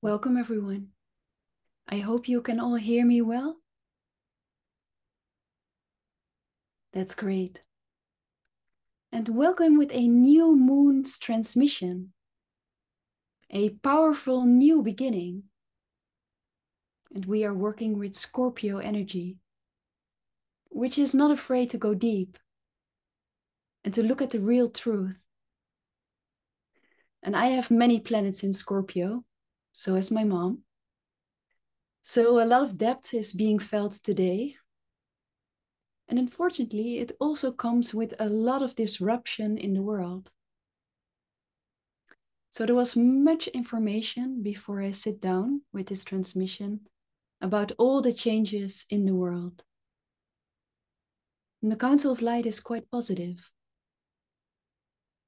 Welcome, everyone. I hope you can all hear me well. That's great. And welcome with a new moon's transmission, a powerful new beginning. And we are working with Scorpio energy, which is not afraid to go deep and to look at the real truth. And I have many planets in Scorpio, so has my mom. So a lot of depth is being felt today. And unfortunately, it also comes with a lot of disruption in the world. So there was much information before I sit down with this transmission about all the changes in the world. And the Council of Light is quite positive.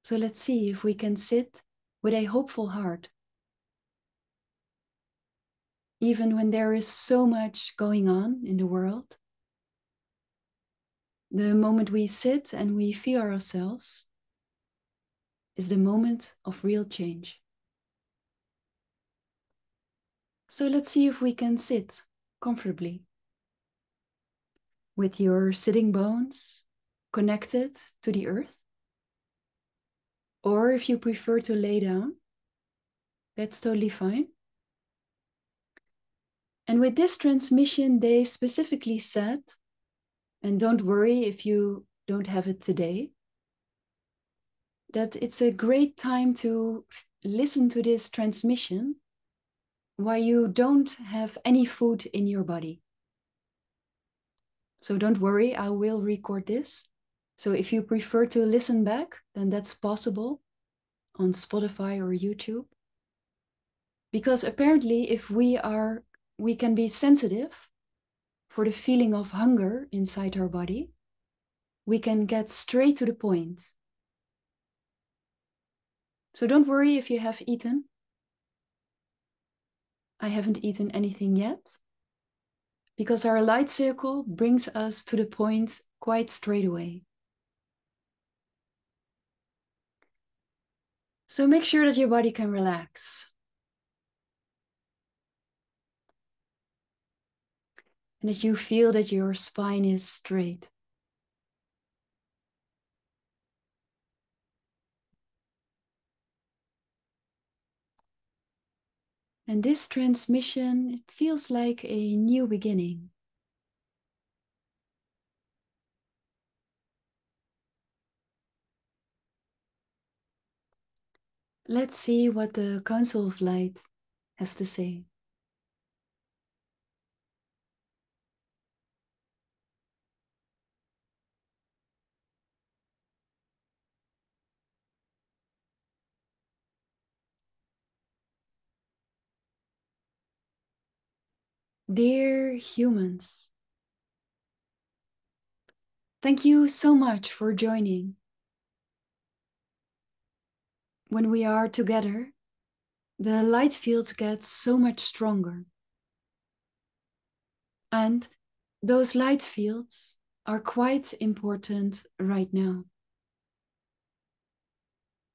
So let's see if we can sit with a hopeful heart. Even when there is so much going on in the world, the moment we sit and we feel ourselves is the moment of real change. So let's see if we can sit comfortably with your sitting bones connected to the earth. Or if you prefer to lay down, that's totally fine. And with this transmission, they specifically said, and don't worry if you don't have it today, that it's a great time to listen to this transmission while you don't have any food in your body. So don't worry, I will record this. So if you prefer to listen back, then that's possible on Spotify or YouTube. Because apparently if we can be sensitive for the feeling of hunger inside our body, we can get straight to the point. So don't worry if you have eaten. I haven't eaten anything yet, because our light circle brings us to the point quite straight away. So make sure that your body can relax. And that you feel that your spine is straight. And this transmission feels like a new beginning. Let's see what the Council of Light has to say. Dear humans, thank you so much for joining. When we are together, the light fields get so much stronger. And those light fields are quite important right now.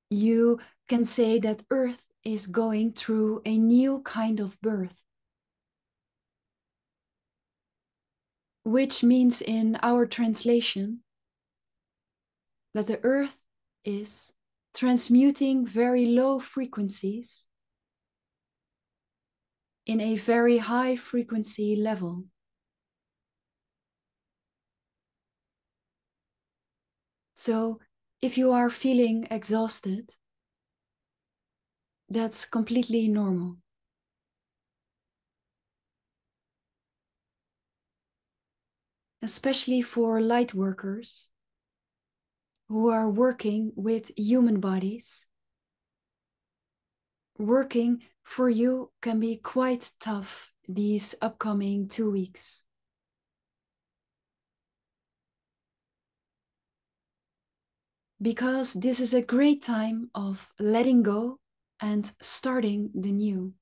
You can say that Earth is going through a new kind of birth, which means in our translation that the Earth is transmuting very low frequencies in a very high frequency level. So if you are feeling exhausted, that's completely normal. Especially for light workers who are working with human bodies. Working for you can be quite tough these upcoming 2 weeks. Because this is a great time of letting go and starting the new.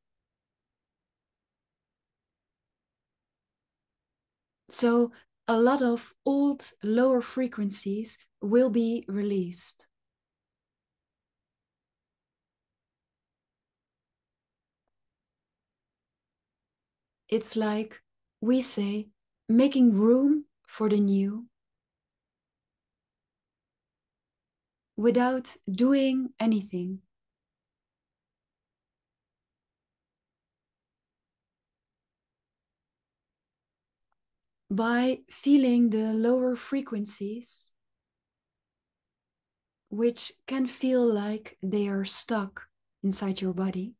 So a lot of old lower frequencies will be released. It's like we say, making room for the new without doing anything. By feeling the lower frequencies, which can feel like they are stuck inside your body.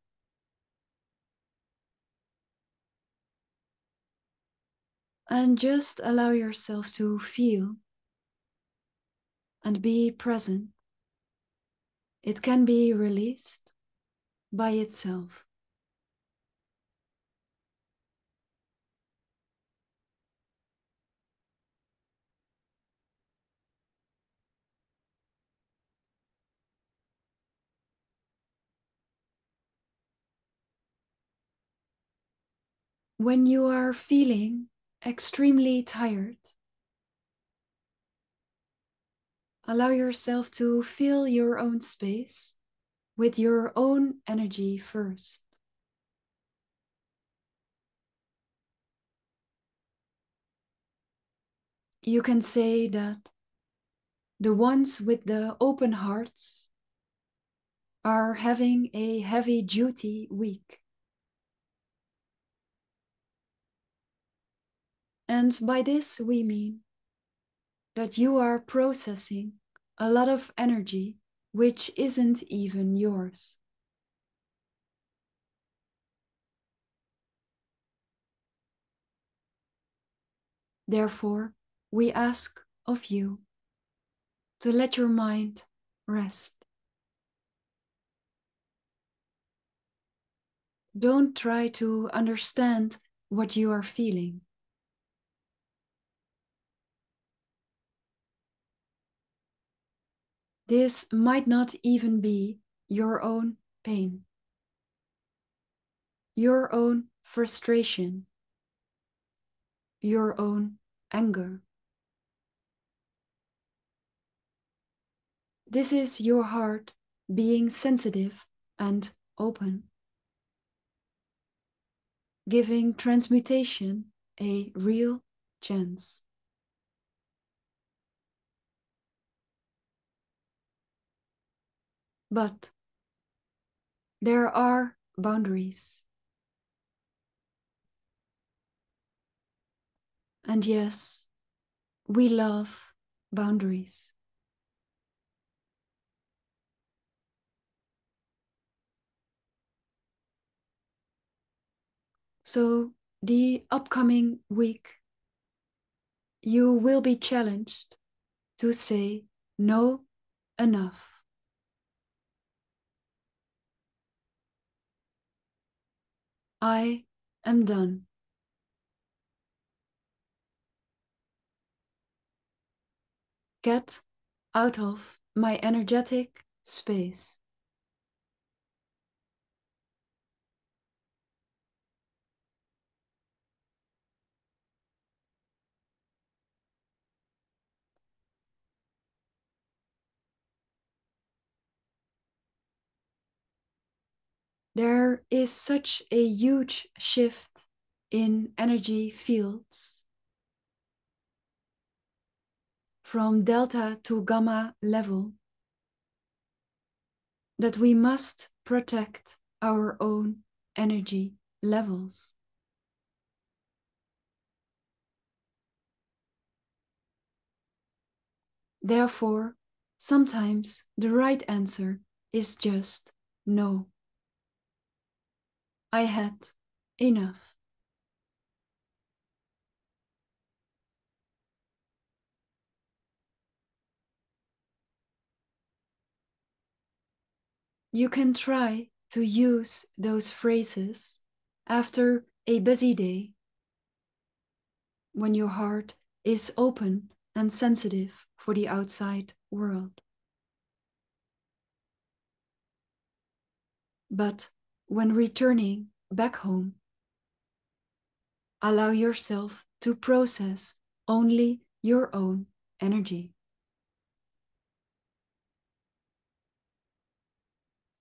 And just allow yourself to feel and be present. It can be released by itself. When you are feeling extremely tired, allow yourself to fill your own space with your own energy first. You can say that the ones with the open hearts are having a heavy-duty week. And by this we mean that you are processing a lot of energy which isn't even yours. Therefore, we ask of you to let your mind rest. Don't try to understand what you are feeling. This might not even be your own pain, your own frustration, your own anger. This is your heart being sensitive and open, giving transmutation a real chance. But there are boundaries. And yes, we love boundaries. So the upcoming week, you will be challenged to say no enough. I am done. Get out of my energetic space. There is such a huge shift in energy fields from delta to gamma level that we must protect our own energy levels. Therefore, sometimes the right answer is just no. I had enough. You can try to use those phrases after a busy day when your heart is open and sensitive for the outside world. But when returning back home, allow yourself to process only your own energy.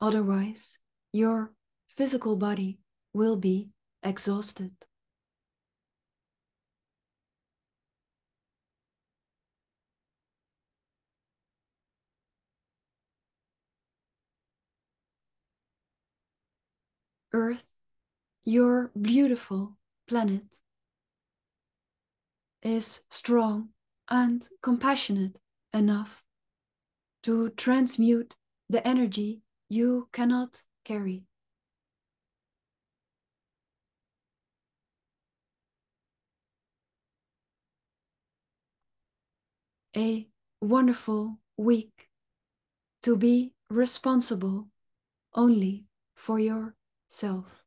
Otherwise, your physical body will be exhausted. Earth, your beautiful planet, is strong and compassionate enough to transmute the energy you cannot carry. A wonderful week to be responsible only for yourself.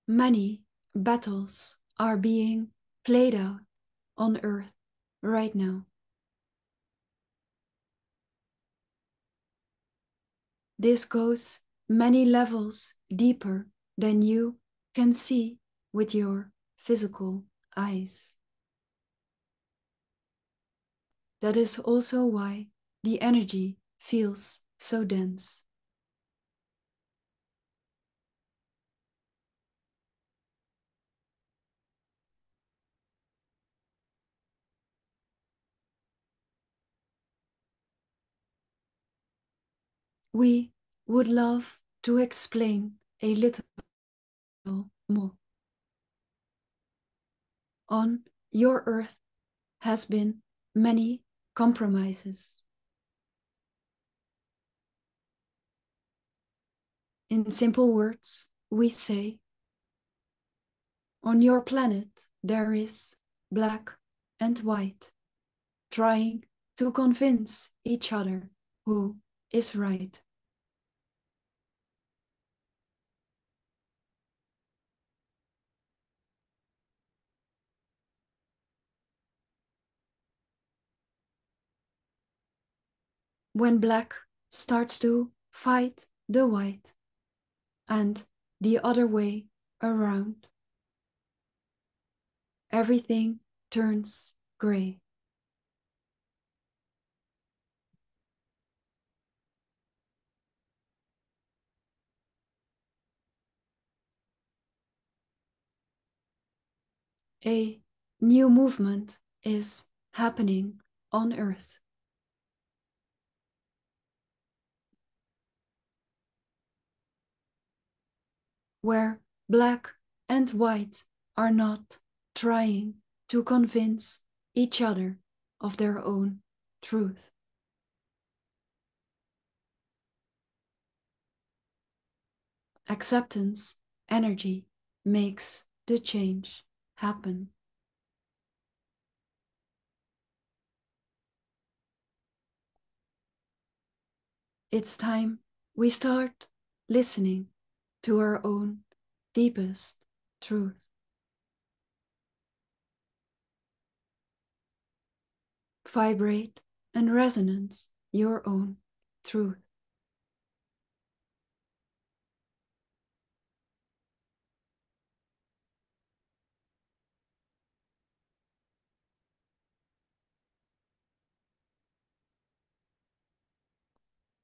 Many battles are being played out on Earth right now. This goes many levels deeper than you can see with your physical eyes. That is also why the energy feels so dense. We would love to explain a little more. On your Earth has been many compromises. In simple words, we say, on your planet there is black and white, trying to convince each other who is right. When black starts to fight the white and the other way around, everything turns gray. A new movement is happening on Earth. Where black and white are not trying to convince each other of their own truth. Acceptance energy makes the change happen. It's time we start listening to our own deepest truth. Vibrate and resonance your own truth.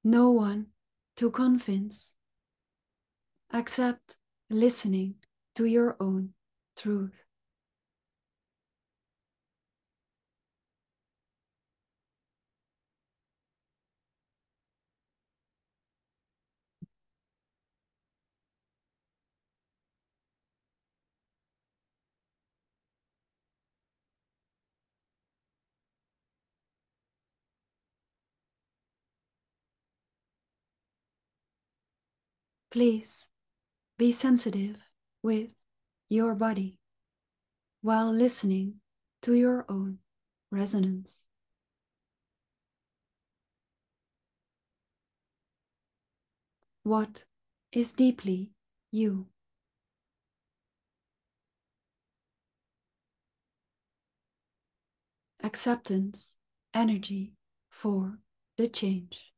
No one to convince, except listening to your own truth. Please be sensitive with your body while listening to your own resonance. What is deeply you? Acceptance, energy for the change.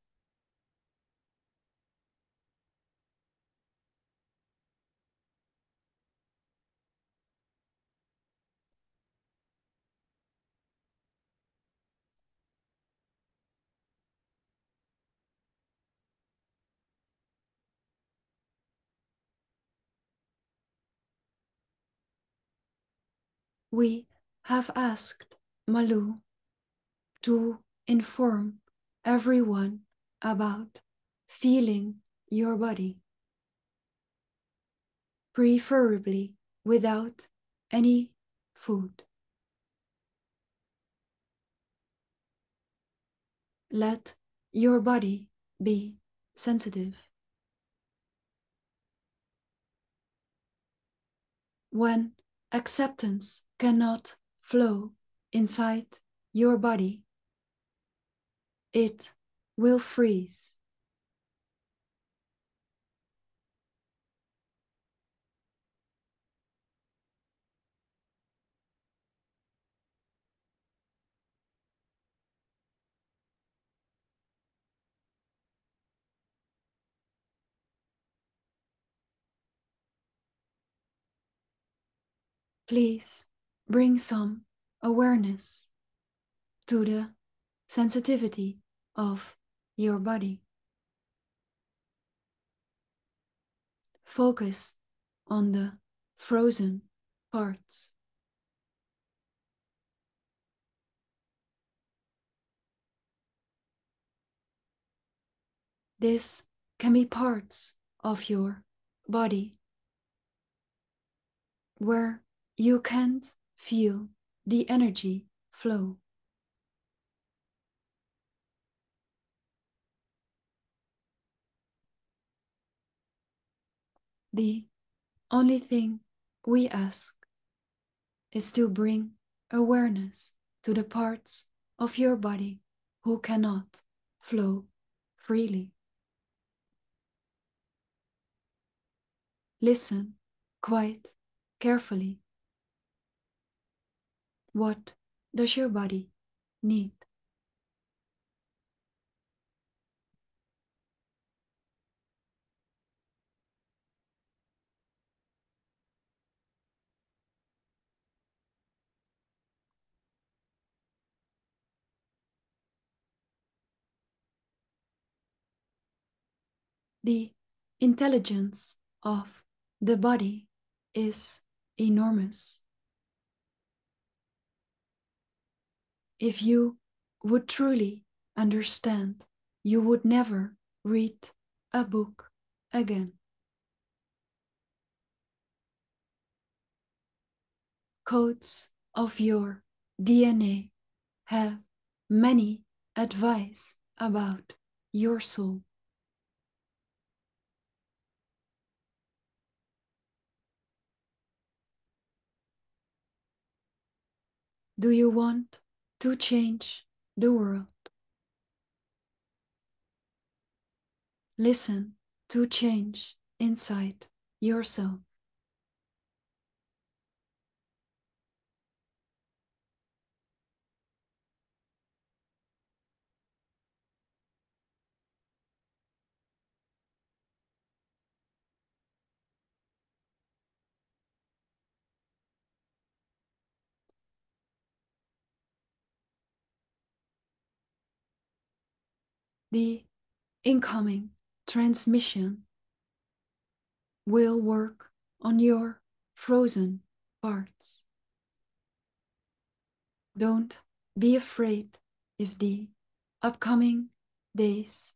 We have asked Malou to inform everyone about feeling your body, preferably without any food. Let your body be sensitive. When acceptance cannot flow inside your body, it will freeze. Please bring some awareness to the sensitivity of your body. Focus on the frozen parts. This can be parts of your body where you can't feel the energy flow. The only thing we ask is to bring awareness to the parts of your body who cannot flow freely. Listen quite carefully. What does your body need? The intelligence of the body is enormous. If you would truly understand, you would never read a book again. Codes of your DNA have many advice about your soul. Do you want to change the world? Listen to change inside yourself. The incoming transmission will work on your frozen parts. Don't be afraid if the upcoming days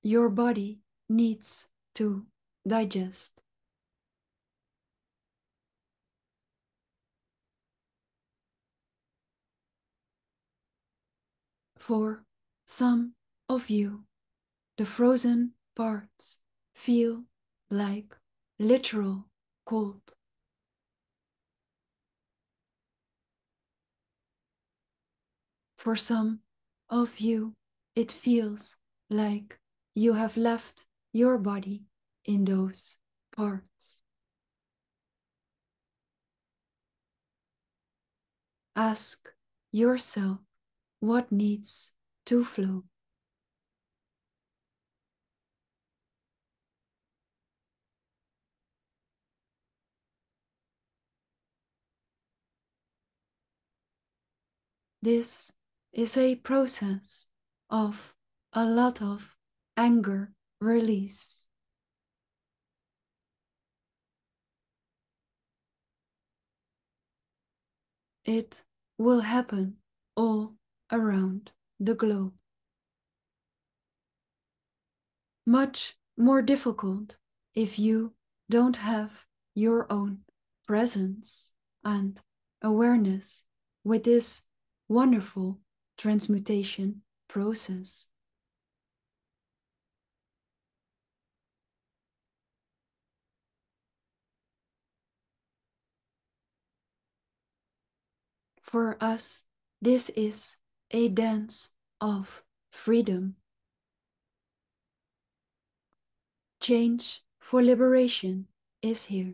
your body needs to digest. For some of you, the frozen parts feel like literal cold. For some of you, it feels like you have left your body in those parts. Ask yourself what needs to flow. This is a process of a lot of anger release. It will happen all around the globe. Much more difficult if you don't have your own presence and awareness with this wonderful transmutation process. For us, this is a dance of freedom. Change for liberation is here.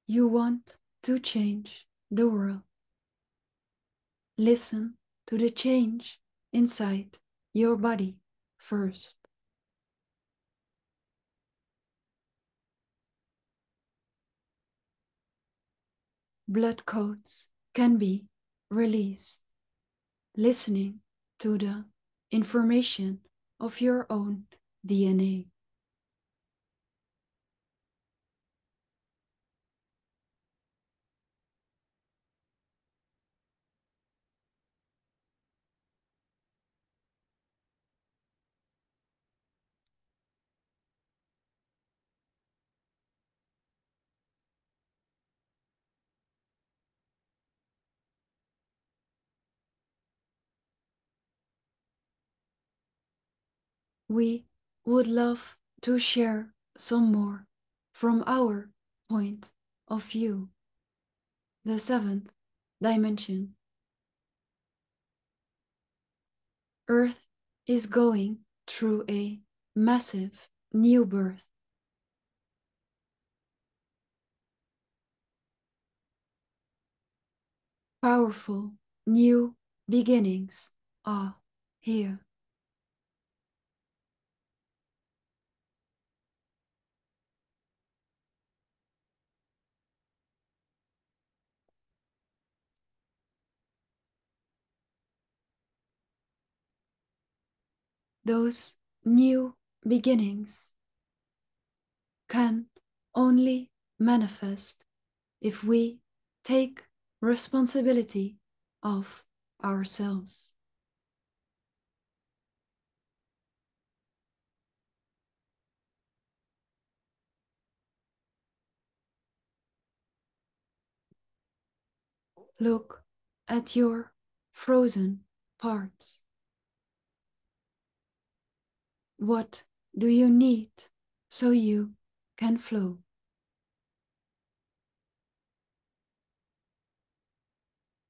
You want to change the world. Listen to the change inside your body first. Blood codes can be released. Listening to the information of your own DNA. We would love to share some more from our point of view, the seventh dimension. Earth is going through a massive new birth. Powerful new beginnings are here. Those new beginnings can only manifest if we take responsibility of ourselves. Look at your frozen parts. What do you need so you can flow?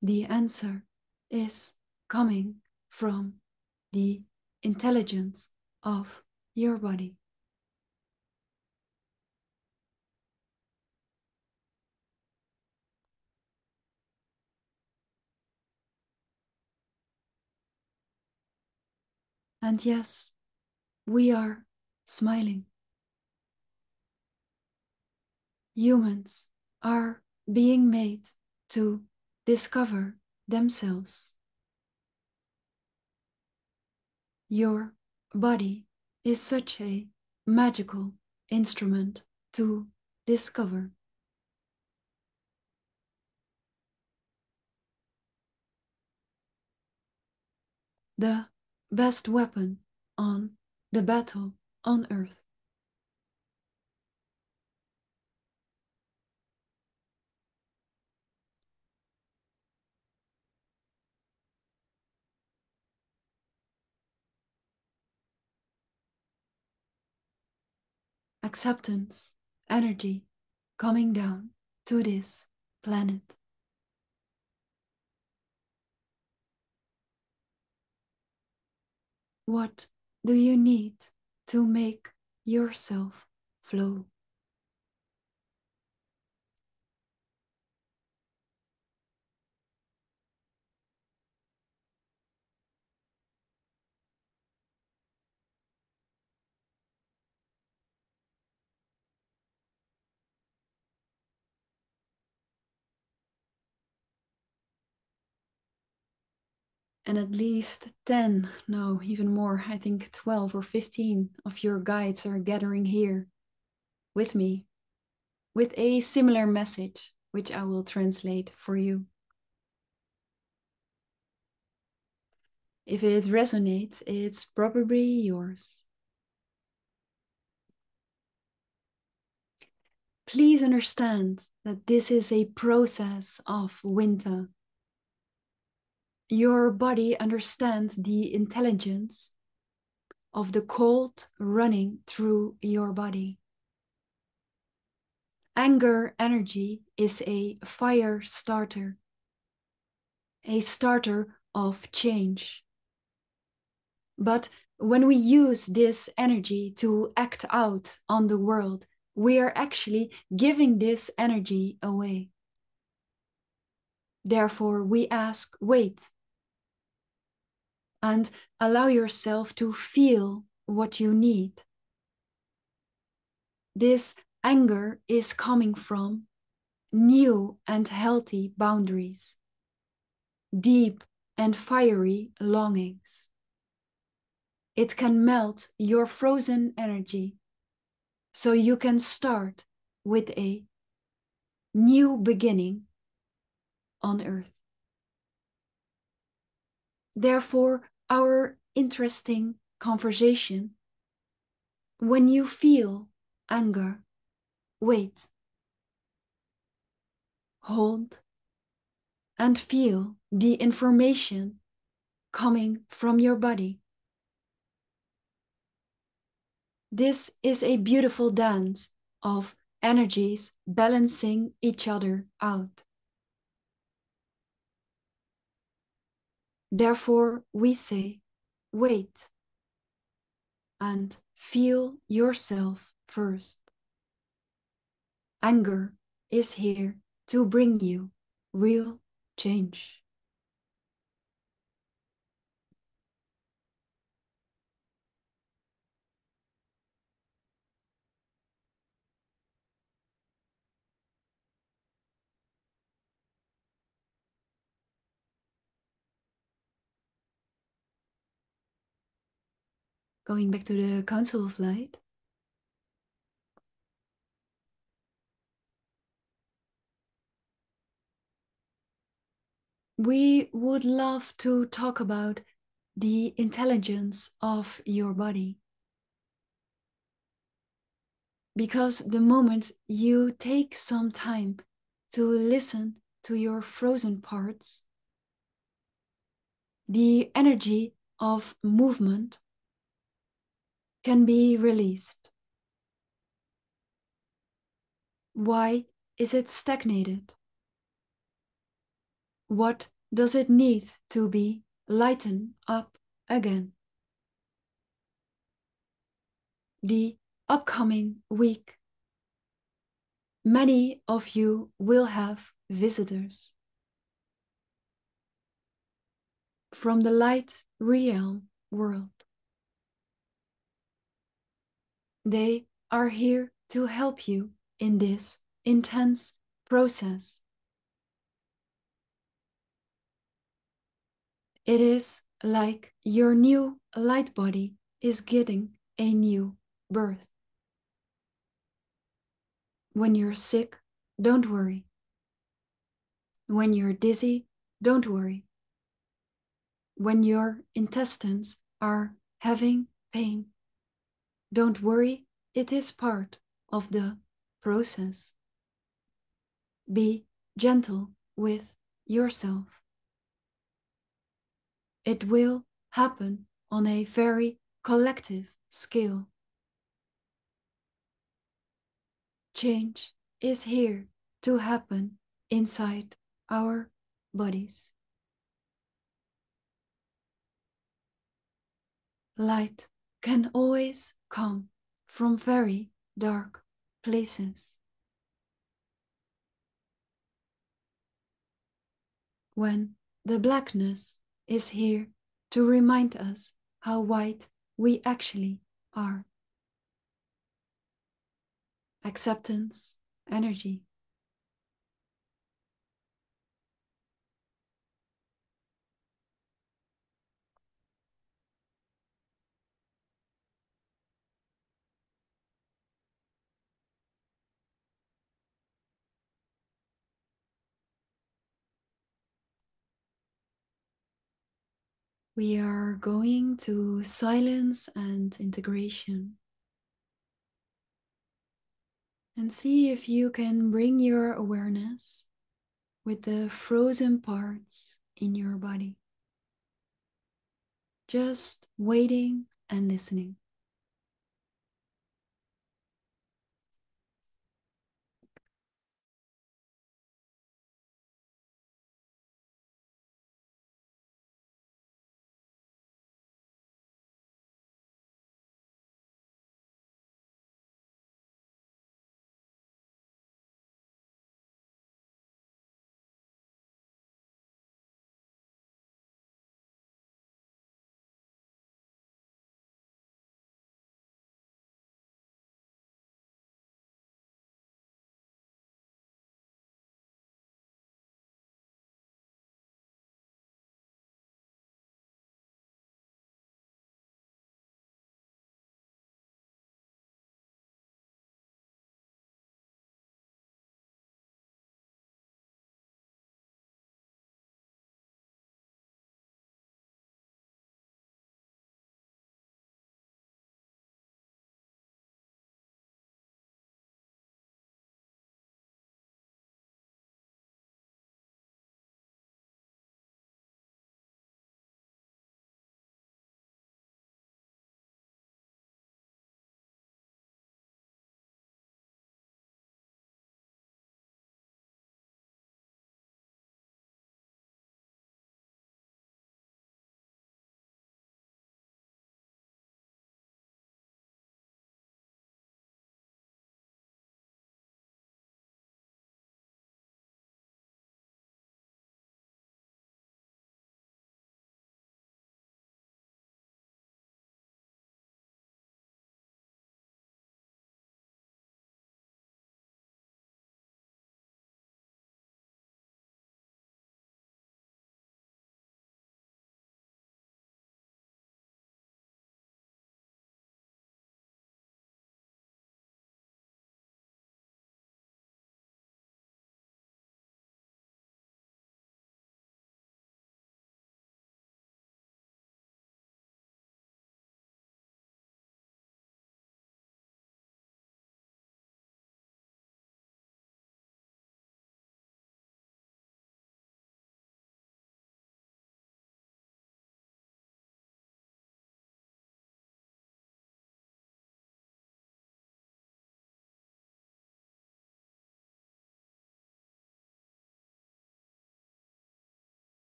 The answer is coming from the intelligence of your body. And yes, we are smiling. Humans are being made to discover themselves. Your body is such a magical instrument to discover. The best weapon on the battle on earth. Acceptance, energy coming down to this planet. What do you need to make yourself flow? And at least 10, no, even more, I think 12 or 15 of your guides are gathering here with me with a similar message, which I will translate for you. If it resonates, it's probably yours. Please understand that this is a process of winter. Your body understands the intelligence of the cold running through your body. Anger energy is a fire starter, a starter of change. But when we use this energy to act out on the world, we are actually giving this energy away. Therefore, we ask, wait, and allow yourself to feel what you need. This anger is coming from new and healthy boundaries, deep and fiery longings. It can melt your frozen energy so you can start with a new beginning on earth. Therefore, our interesting conversation, when you feel anger, wait, hold, and feel the information coming from your body. This is a beautiful dance of energies balancing each other out. Therefore, we say, wait and feel yourself first. Anger is here to bring you real change. Going back to the Council of Light. We would love to talk about the intelligence of your body. Because the moment you take some time to listen to your frozen parts, the energy of movement can be released. Why is it stagnated? What does it need to be lightened up again? The upcoming week, many of you will have visitors from the light realm world. They are here to help you in this intense process. It is like your new light body is getting a new birth. When you're sick, don't worry. When you're dizzy, don't worry. When your intestines are having pain, don't worry, it is part of the process. Be gentle with yourself. It will happen on a very collective scale. Change is here to happen inside our bodies. Light can always come from very dark places. When the blackness is here to remind us how white we actually are. Acceptance, energy. We are going to silence and integration. And see if you can bring your awareness with the frozen parts in your body. Just waiting and listening.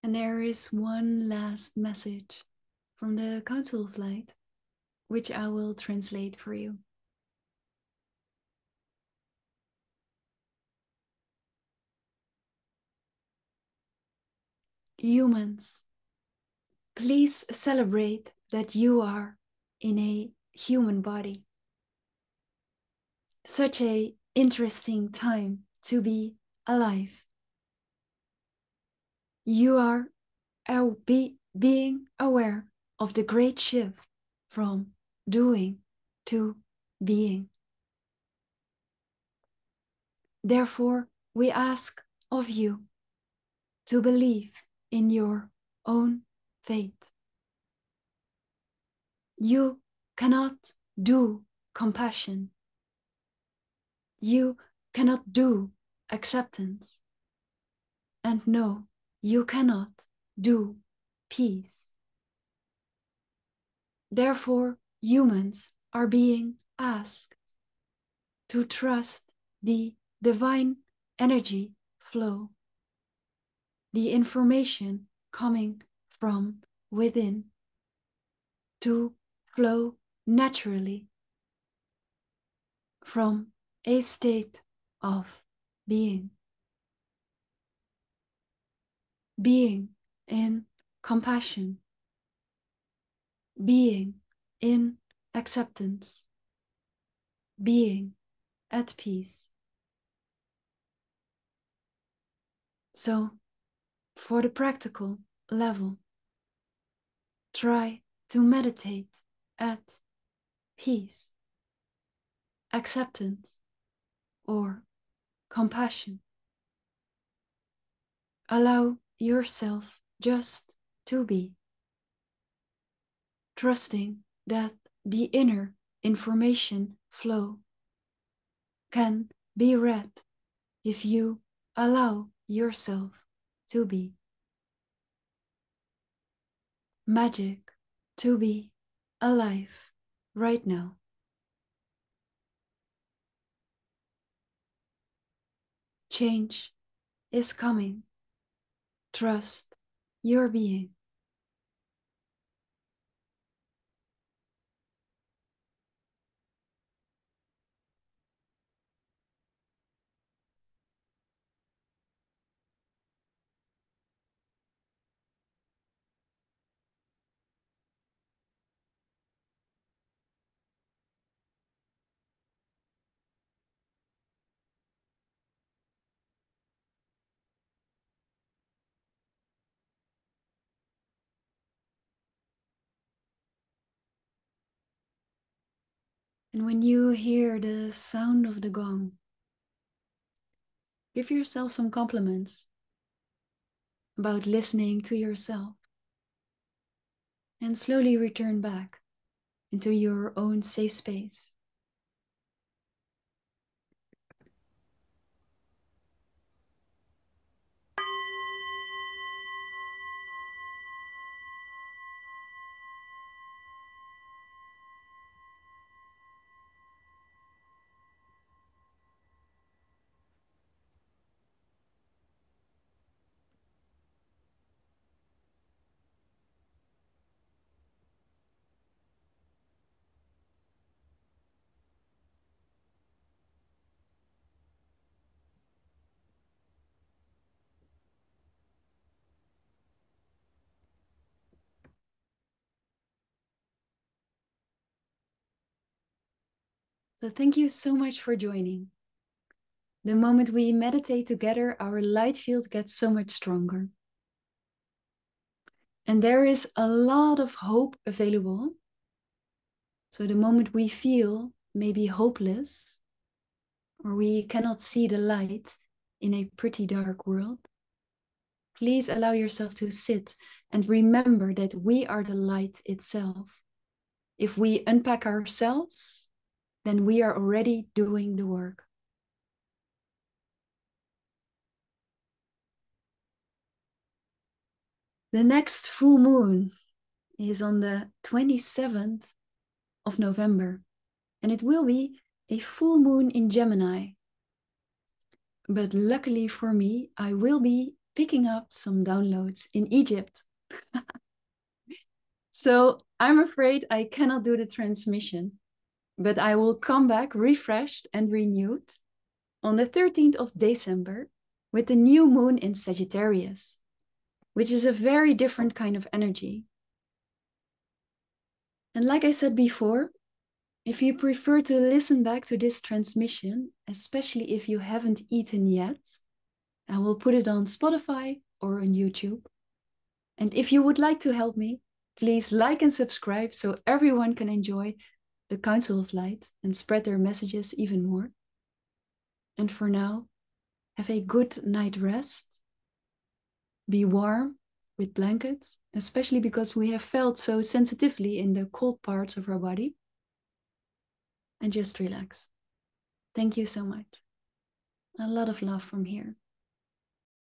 And there is one last message from the Council of Light, which I will translate for you. Humans, please celebrate that you are in a human body. Such a interesting time to be alive. You are being aware of the great shift from doing to being. Therefore, we ask of you to believe in your own fate. You cannot do compassion. You cannot do acceptance. And no, you cannot do peace. Therefore, humans are being asked to trust the divine energy flow, the information coming from within, to flow naturally from a state of being. Being in compassion, being in acceptance, being at peace. So, for the practical level, try to meditate at peace, acceptance, or compassion. Allow yourself just to be, trusting that the inner information flow can be read if you allow yourself to be. Magic to be alive right now. Change is coming. Trust your being. And when you hear the sound of the gong, give yourself some compliments about listening to yourself and slowly return back into your own safe space. So thank you so much for joining. The moment we meditate together, our light field gets so much stronger. And there is a lot of hope available. So the moment we feel maybe hopeless, or we cannot see the light in a pretty dark world, please allow yourself to sit and remember that we are the light itself. If we unpack ourselves, then we are already doing the work. The next full moon is on the 27th of November, and it will be a full moon in Gemini. But luckily for me, I will be picking up some downloads in Egypt. So I'm afraid I cannot do the transmission, but I will come back refreshed and renewed on the 13th of December with the new moon in Sagittarius, which is a very different kind of energy. And like I said before, if you prefer to listen back to this transmission, especially if you haven't eaten yet, I will put it on Spotify or on YouTube. And if you would like to help me, please like and subscribe so everyone can enjoy the Council of Light and spread their messages even more. And for now, have a good night rest. Be warm with blankets, especially because we have felt so sensitively in the cold parts of our body. And just relax. Thank you so much. A lot of love from here.